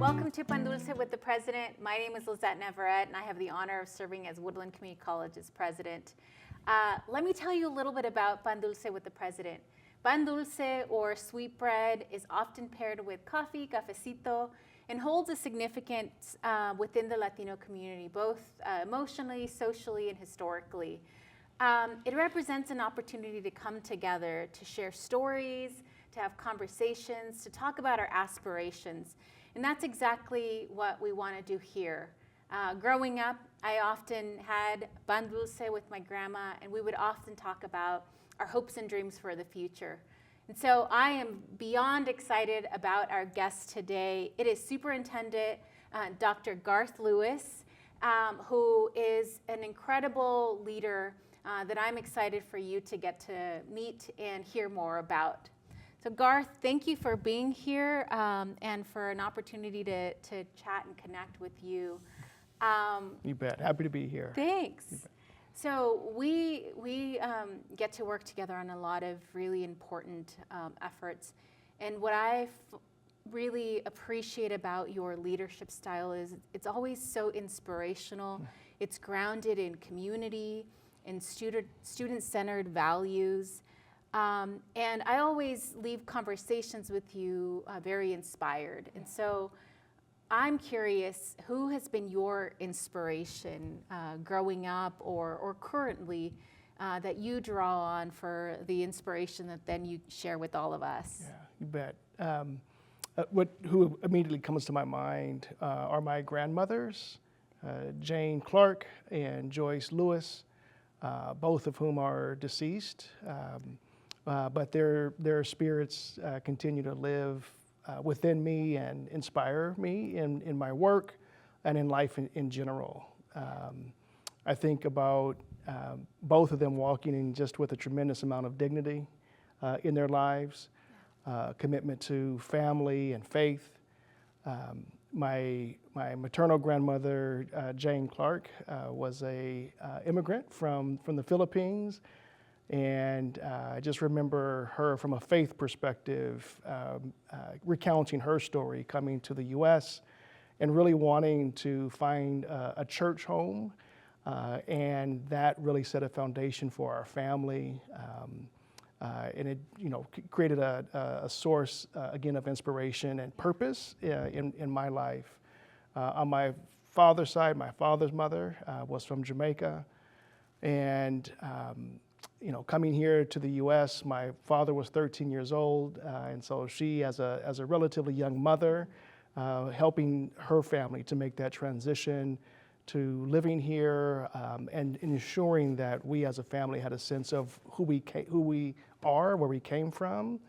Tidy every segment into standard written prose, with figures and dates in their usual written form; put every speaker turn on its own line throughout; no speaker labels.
Welcome to Pan Dulce with the President. My name is Lizette Navarette, and I have the honor of serving as Woodland Community College's president. Let me tell you a little bit about Pan Dulce with the President. Pan Dulce, or sweet bread, is often paired with coffee, cafecito, and holds a significance within the Latino community, both emotionally, socially, and historically. It represents an opportunity to come together, to share stories, to have conversations, to talk about our aspirations. And that's exactly what we want to do here. Growing up, I often had pan dulce with my grandma, and we would often talk about our hopes and dreams for the future. And so I am beyond excited about our guest today. It is Superintendent Dr. Garth Lewis, who is an incredible leader that I'm excited for you to get to meet and hear more about. So Garth, thank you for being here and for an opportunity to chat and connect with you.
You bet. Happy to be here.
Thanks. So we get to work together on a lot of really important efforts. And what I really appreciate about your leadership style is it's always so inspirational. It's grounded in community, in student-centered values. And I always leave conversations with you very inspired. And so I'm curious, who has been your inspiration growing up or currently that you draw on for the inspiration that then you share with all of us?
Yeah, you bet. Who immediately comes to my mind are my grandmothers, Jane Clark and Joyce Lewis, both of whom are deceased. But their spirits continue to live within me and inspire me in my work and in life in general. I think about both of them walking in just with a tremendous amount of dignity in their lives, commitment to family and faith. My maternal grandmother, Jane Clark, was a immigrant from the Philippines. And I just remember her from a faith perspective, recounting her story coming to the U.S. and really wanting to find a church home. And that really set a foundation for our family. And it created a source, again, of inspiration and purpose in my life. On my father's side, my father's mother was from Jamaica. And coming here to the U.S., my father was 13 years old, and so she, as a relatively young mother, helping her family to make that transition to living here and ensuring that we as a family had a sense of who we are, where we came from,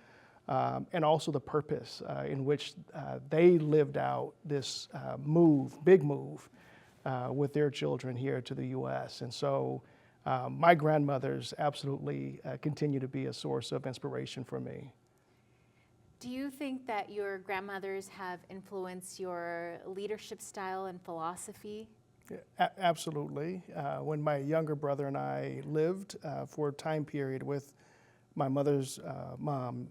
and also the purpose in which they lived out this big move, with their children here to the U.S. And so my grandmothers absolutely continue to be a source of inspiration for me.
Do you think that your grandmothers have influenced your leadership style and philosophy?
Yeah, absolutely. When my younger brother and I lived for a time period with my mother's mom,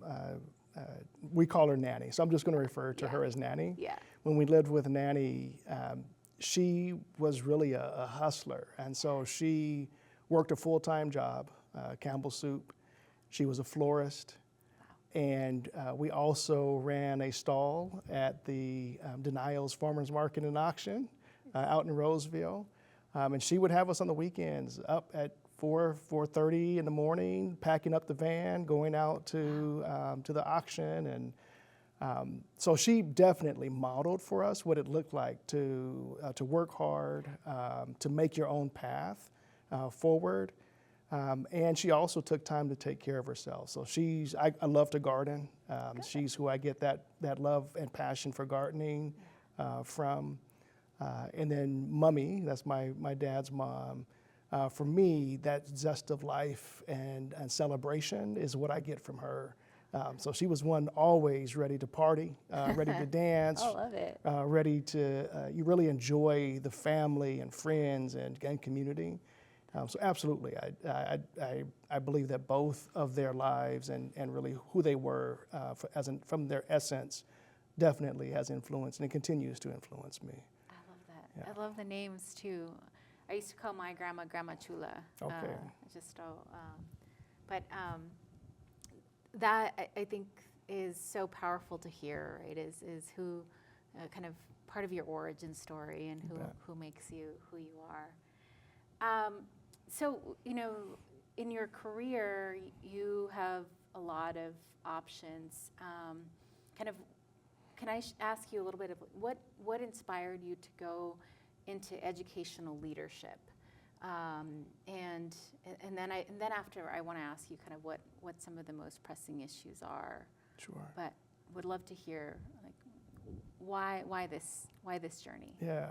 we call her Nanny, so I'm just going to refer to her as Nanny.
Yeah.
When we lived with Nanny, she was really a hustler, and so she worked a full-time job, Campbell Soup. She was a florist. Wow. And we also ran a stall at the Denials Farmers Market and Auction out in Roseville. And she would have us on the weekends up at 4:30 in the morning, packing up the van, going out to the auction. And so she definitely modeled for us what it looked like to work hard, to make your own path forward, and she also took time to take care of herself. So I love to garden. She's who I get that love and passion for gardening from. And then Mummy, that's my dad's mom. For me, that zest of life and celebration is what I get from her. So she was one always ready to party, ready to dance.
I love it.
Ready to, you really enjoy the family and friends and community. So absolutely, I believe that both of their lives and really who they were from their essence definitely has influenced, and it continues to influence me.
I love that.
Yeah.
I love the names too. I used to call my grandma Grandma Chula.
Okay.
That I think is so powerful to hear, right? Is who kind of part of your origin story and who makes you who you are. So, in your career, you have a lot of options. Can I ask you a little bit of what inspired you to go into educational leadership? And then after, I want to ask you kind of what some of the most pressing issues are.
Sure.
But would love to hear why this journey?
Yeah.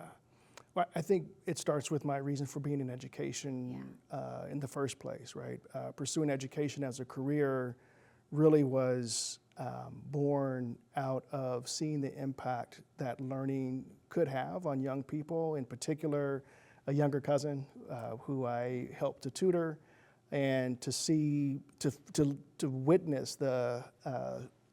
Well, I think it starts with my reason for being in education in the first place, right? Pursuing education as a career really was born out of seeing the impact that learning could have on young people, in particular a younger cousin who I helped to tutor, and to witness the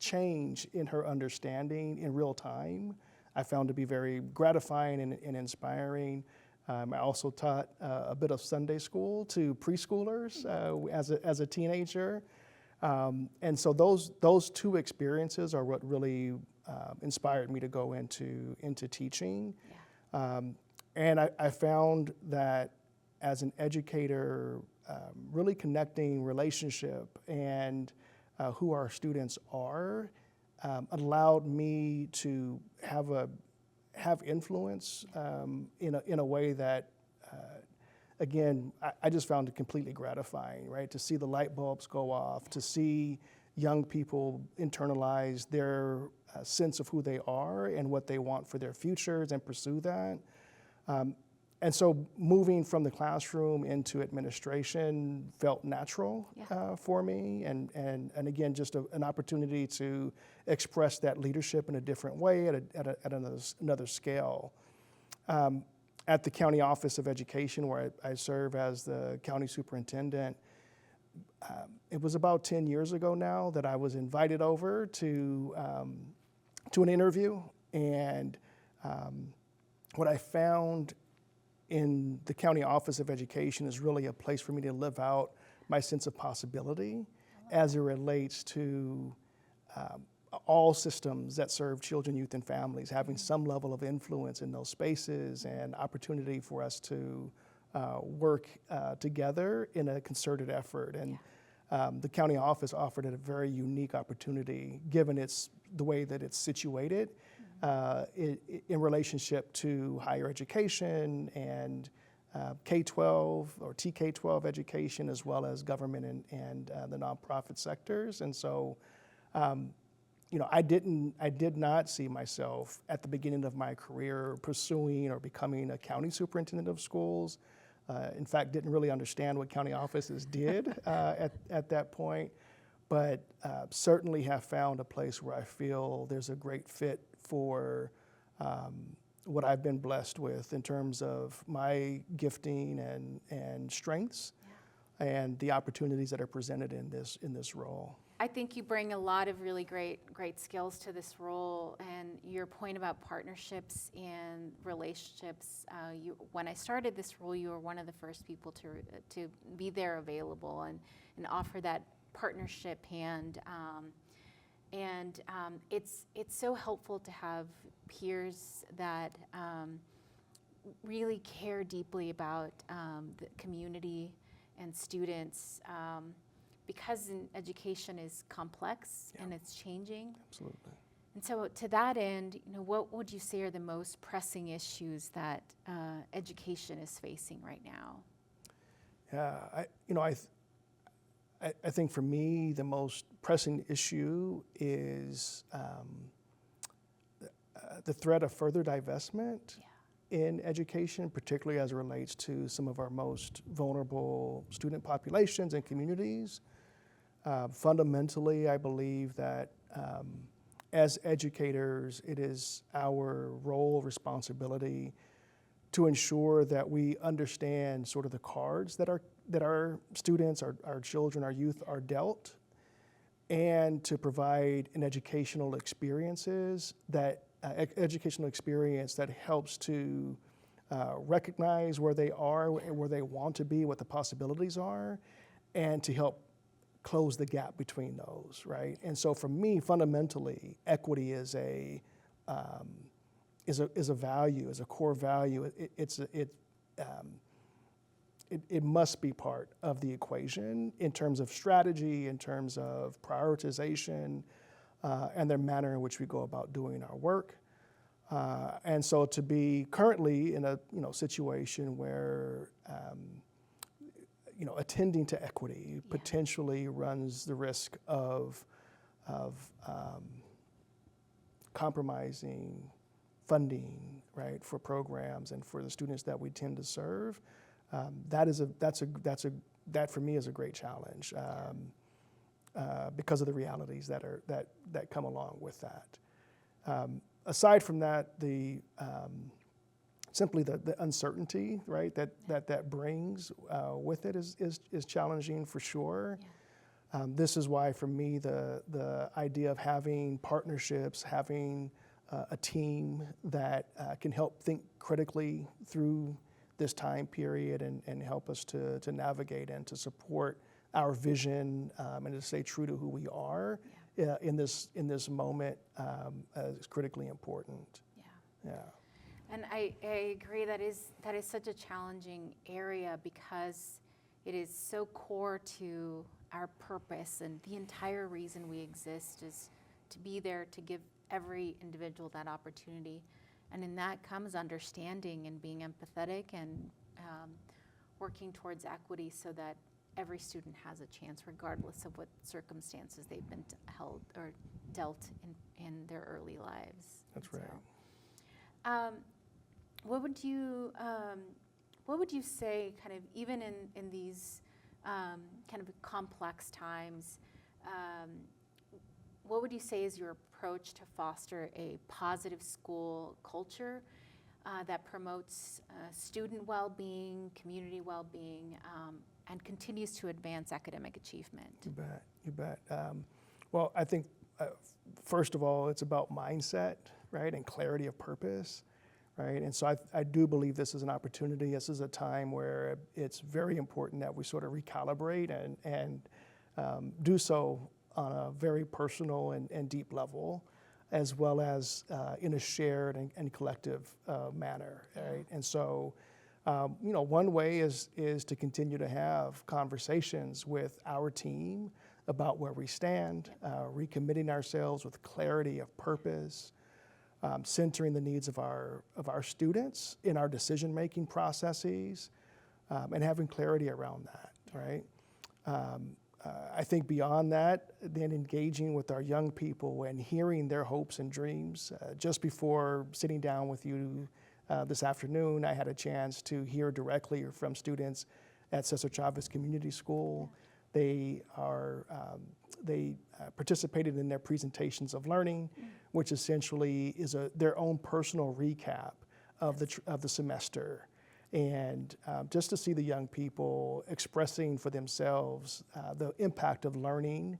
change in her understanding in real time, I found to be very gratifying and inspiring. I also taught a bit of Sunday school to preschoolers as a teenager. And so those two experiences are what really inspired me to go into teaching.
Yeah.
And I found that as an educator, really connecting relationship and who our students are allowed me to have influence in a way that, again, I just found it completely gratifying, right? To see the light bulbs go off, to see young people internalize their sense of who they are and what they want for their futures and pursue that. And so moving from the classroom into administration felt natural for me, and again, just an opportunity to express that leadership in a different way at another scale. At the County Office of Education, where I serve as the county superintendent, it was about 10 years ago now that I was invited over to an interview, and what I found in the County Office of Education is really a place for me to live out my sense of possibility as it relates to all systems that serve children, youth, and families, having some level of influence in those spaces and opportunity for us to work together in a concerted effort. And the county office offered it a very unique opportunity, given the way that it's situated in relationship to higher education and K-12 or TK-12 education, as well as government and the nonprofit sectors. And so, I did not see myself at the beginning of my career pursuing or becoming a county superintendent of schools. In fact, didn't really understand what county offices did at that point, but certainly have found a place where I feel there's a great fit for what I've been blessed with in terms of my gifting and strengths and the opportunities that are presented in this role.
I think you bring a lot of really great skills to this role, and your point about partnerships and relationships. When I started this role, you were one of the first people to be there available and offer that partnership hand. It's so helpful to have peers that really care deeply about the community and students. Because education is complex and it's changing.
Absolutely.
And so to that end, what would you say are the most pressing issues that education is facing right now?
Yeah, I think for me, the most pressing issue is the threat of further divestment in education, particularly as it relates to some of our most vulnerable student populations and communities. Fundamentally, I believe that as educators, it is our role, responsibility to ensure that we understand sort of the cards that our students, our children, our youth are dealt, and to provide an educational experience that helps to recognize where they are, where they want to be, what the possibilities are, and to help close the gap between those, right? And so for me, fundamentally, equity is a value, is a core value. It must be part of the equation in terms of strategy, in terms of prioritization, and the manner in which we go about doing our work. And so to be currently in a situation where attending to equity potentially runs the risk of compromising funding, right, for programs and for the students that we tend to serve. That for me is a great challenge because of the realities that come along with that. Aside from that, simply the uncertainty, right, that brings with it is challenging for sure. Yeah. This is why, for me, the idea of having partnerships, having a team that can help think critically through this time period and help us to navigate and to support our vision and to stay true to who we are in this moment is critically important. Yeah.
And I agree that is such a challenging area because it is so core to our purpose, and the entire reason we exist is to be there to give every individual that opportunity. And in that comes understanding and being empathetic and working towards equity so that every student has a chance regardless of what circumstances they've been held or dealt in their early lives.
That's right.
So, what would you say, kind of even in these kind of complex times, what would you say is your approach to foster a positive school culture that promotes student well-being, community well-being, and continues to advance academic achievement?
You bet. Well, I think first of all, it's about mindset, right, and clarity of purpose. Right, and so I do believe this is an opportunity. This is a time where it's very important that we sort of recalibrate and do so on a very personal and deep level, as well as in a shared and collective manner. Right, and so one way is to continue to have conversations with our team about where we stand, recommitting ourselves with clarity of purpose. Centering the needs of our students in our decision-making processes, and having clarity around that, right? I think beyond that, then engaging with our young people and hearing their hopes and dreams. Just before sitting down with you this afternoon, I had a chance to hear directly from students at Cesar Chavez Community School. They participated in their presentations of learning, which essentially is their own personal recap of the semester, and just to see the young people expressing for themselves the impact of learning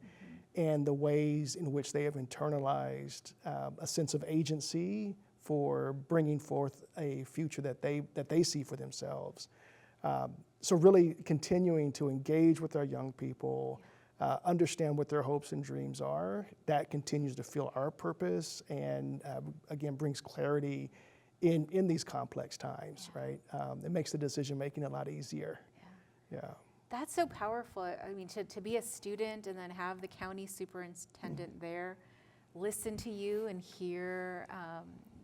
and the ways in which they have internalized a sense of agency for bringing forth a future that they see for themselves. So really continuing to engage with our young people, understand what their hopes and dreams are, that continues to fuel our purpose and again brings clarity in these complex times, right? It makes the decision making a lot easier. Yeah.
That's so powerful. I mean, to be a student and then have the county superintendent there, listen to you and hear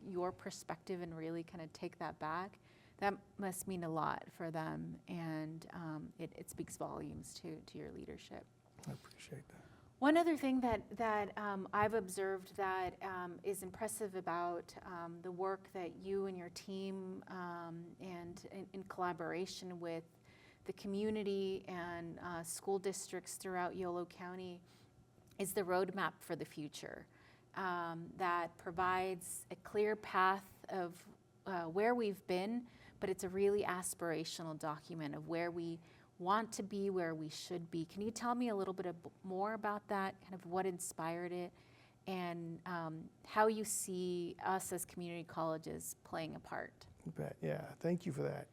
your perspective and really kind of take that back. That must mean a lot for them, and it speaks volumes to your leadership.
I appreciate that.
One other thing that I've observed that is impressive about the work that you and your team and in collaboration with the community and school districts throughout Yolo County is the roadmap for the future that provides a clear path of where we've been, but it's a really aspirational document of where we want to be where we should be. Can you tell me a little bit more about that, kind of what inspired it, and how you see us as community colleges playing a part?
You bet. Yeah, thank you for that.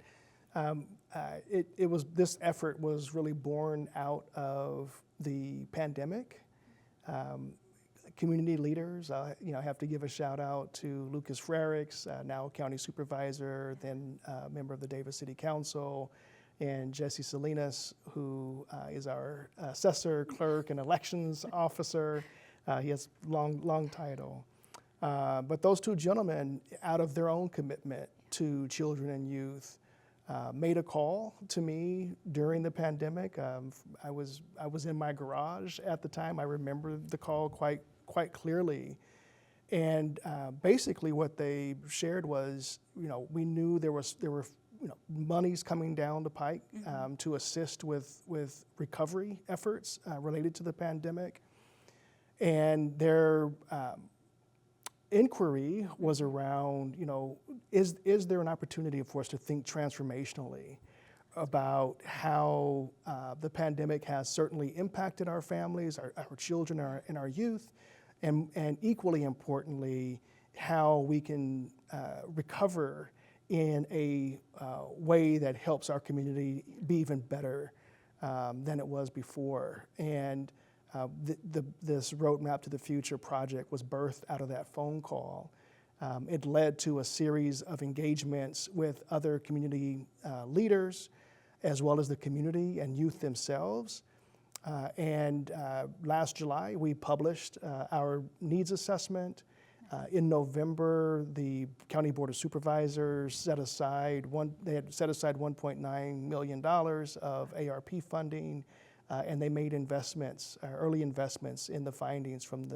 This effort was really born out of the pandemic. Community leaders, I have to give a shout out to Lucas Frericks, now county supervisor, then member of the Davis City Council, and Jesse Salinas, who is our assessor, clerk, and elections officer. He has long title. But those two gentlemen, out of their own commitment to children and youth, made a call to me during the pandemic. I was in my garage at the time. I remember the call quite clearly. And basically what they shared was, we knew there were monies coming down the pike to assist with recovery efforts related to the pandemic. And their inquiry was around, is there an opportunity for us to think transformationally about how the pandemic has certainly impacted our families, our children, and our youth, and equally importantly, how we can recover in a way that helps our community be even better than it was before. And this Roadmap to the Future project was birthed out of that phone call. It led to a series of engagements with other community leaders, as well as the community and youth themselves. And last July, we published our needs assessment. In November, the County Board of Supervisors set aside $1.9 million of ARP funding, and they made investments, early investments in the findings from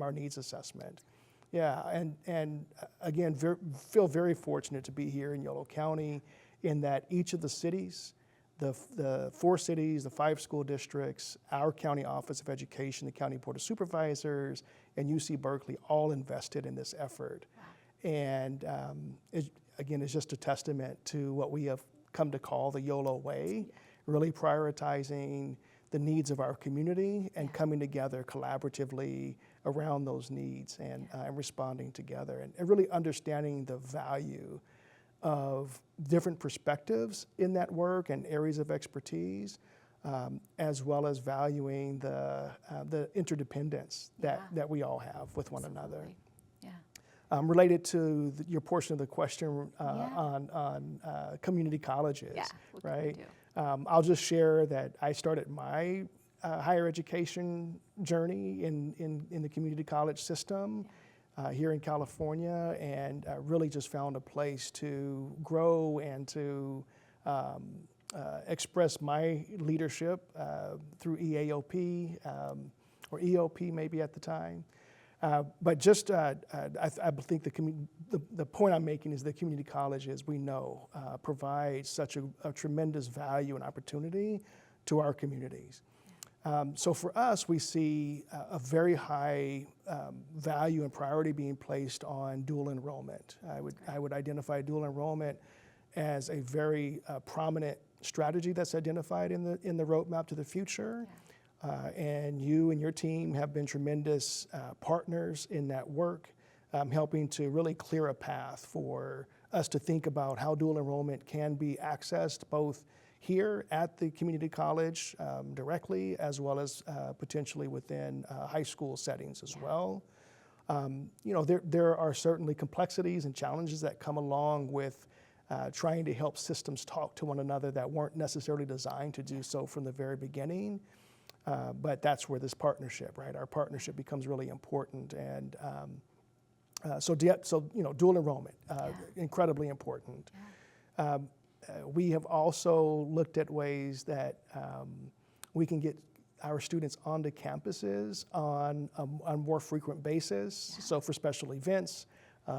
our needs assessment. Yeah, and again, feel very fortunate to be here in Yolo County, in that each of the cities, the 4 cities, the 5 school districts, our county office of education, the county board of supervisors, and UC Berkeley all invested in this effort. Wow. And it's just a testament to what we have come to call the Yolo way, really prioritizing the needs of our community and coming together collaboratively around those needs and responding together and really understanding the value of different perspectives in that work and areas of expertise, as well as valuing the interdependence that we all have with one another. Yeah. Related to your portion of the question on community colleges, right? I'll just share that I started my higher education journey in the community college system here in California, and really just found a place to grow and to express my leadership through EAOP or EOP maybe at the time. But just I think the point I'm making is the community colleges, we know, provide such a tremendous value and opportunity to our communities. So for us, we see a very high value and priority being placed on dual enrollment. I would identify dual enrollment as a very prominent strategy that's identified in the Roadmap to the Future. And you and your team have been tremendous partners in that work, helping to really clear a path for us to think about how dual enrollment can be accessed both here at the community college directly, as well as potentially within high school settings as well. There are certainly complexities and challenges that come along with trying to help systems talk to one another that weren't necessarily designed to do so from the very beginning. But that's where this partnership, right? Our partnership becomes really important, and so dual enrollment, incredibly important. We have also looked at ways that we can get our students onto campuses on a more frequent basis. So for special events,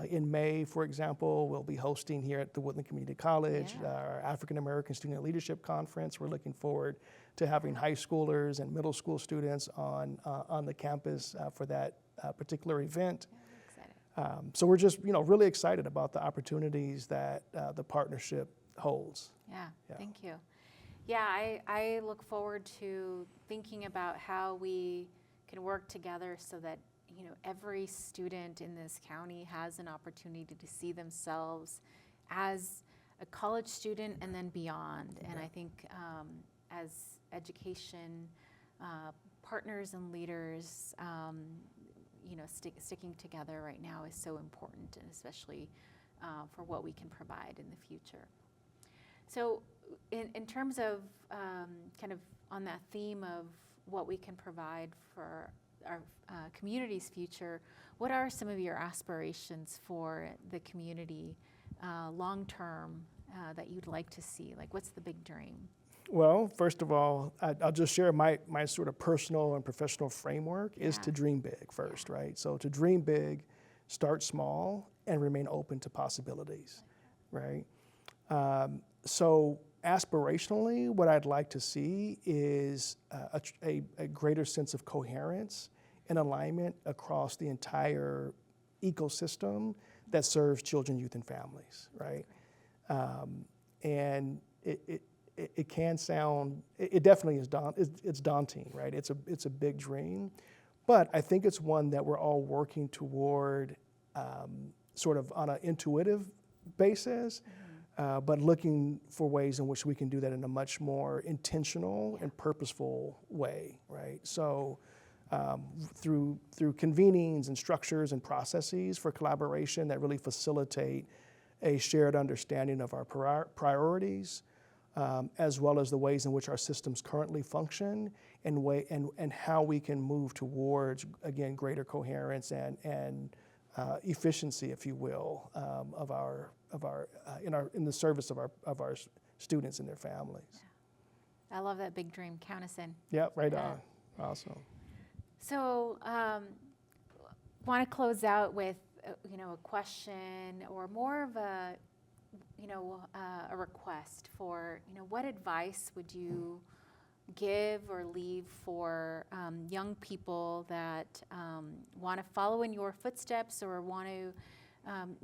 in May, for example, we'll be hosting here at the Woodland Community College our African American Student Leadership Conference. We're looking forward to having high schoolers and middle school students on the campus for that particular event. So we're just really excited about the opportunities that the partnership holds.
Yeah, thank you. Yeah, I look forward to thinking about how we can work together so that, you know, every student in this county has an opportunity to see themselves as a college student and then beyond. And I think as education partners and leaders, you know, sticking together right now is so important, and especially for what we can provide in the future. So in terms of kind of on that theme of what we can provide for our community's future, what are some of your aspirations for the community long term that you'd like to see? Like, what's the big dream?
Well, first of all, I'll just share my sort of personal and professional framework is to dream big first, right? So to dream big, start small, and remain open to possibilities, right? So aspirationally, what I'd like to see is a greater sense of coherence and alignment across the entire ecosystem that serves children, youth, and families, right? And it can sound, it definitely is it's daunting, right? It's a big dream, but I think it's one that we're all working toward sort of on an intuitive basis, but looking for ways in which we can do that in a much more intentional and purposeful way, right? So through convenings and structures and processes for collaboration that really facilitate a shared understanding of our priorities, as well as the ways in which our systems currently function and how we can move towards, again, greater coherence and efficiency, if you will, in the service of our students and their families.
Yeah. I love that big dream. Count us in.
Yep, right on. Awesome.
So, want to close out with a question or more of a request for what advice would you give or leave for young people that want to follow in your footsteps or want to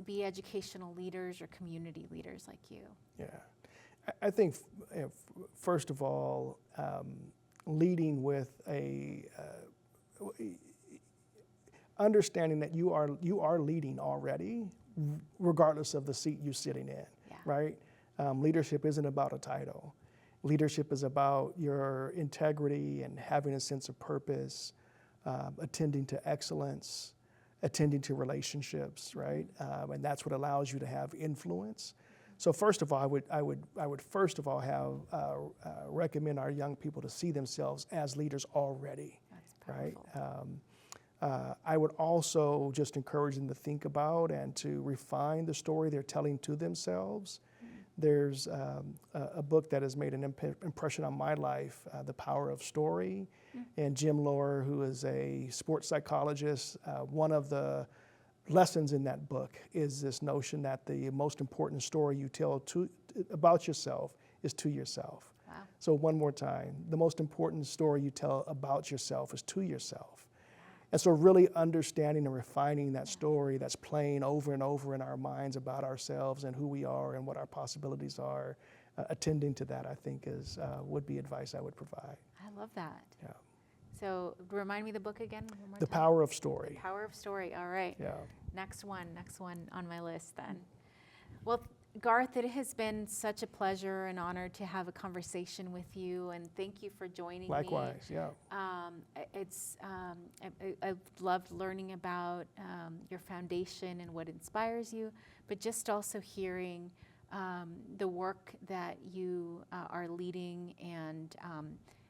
be educational leaders or community leaders like you?
Yeah, I think first of all, leading with a understanding that you are leading already, regardless of the seat you're sitting in, right? Leadership isn't about a title. Leadership is about your integrity and having a sense of purpose, attending to excellence, attending to relationships, right? And that's what allows you to have influence. So first of all, I would first of all recommend our young people to see themselves as leaders already, right? I would also just encourage them to think about and to refine the story they're telling to themselves. There's a book that has made an impression on my life, The Power of Story. And Jim Lohr, who is a sports psychologist, one of the lessons in that book is this notion that the most important story you tell about yourself is to yourself. Wow. So one more time, the most important story you tell about yourself is to yourself. And so really understanding and refining that story that's playing over and over in our minds about ourselves and who we are and what our possibilities are, attending to that, I think, would be advice I would provide.
I love that.
Yeah.
So remind me the book again one more
The
time.
Power of Story.
The Power of Story. All right.
Yeah.
Next one on my list then. Well, Garth, it has been such a pleasure and honor to have a conversation with you, and thank you for joining me.
Likewise, yeah.
I've loved learning about your foundation and what inspires you, but just also hearing the work that you are leading and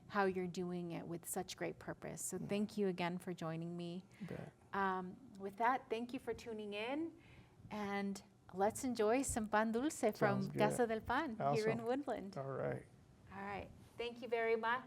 how you're doing it with such great purpose. So thank you again for joining me. With that, thank you for tuning in, and let's enjoy some Pan Dulce from Casa del Pan here in Woodland.
All right.
All right. Thank you very much.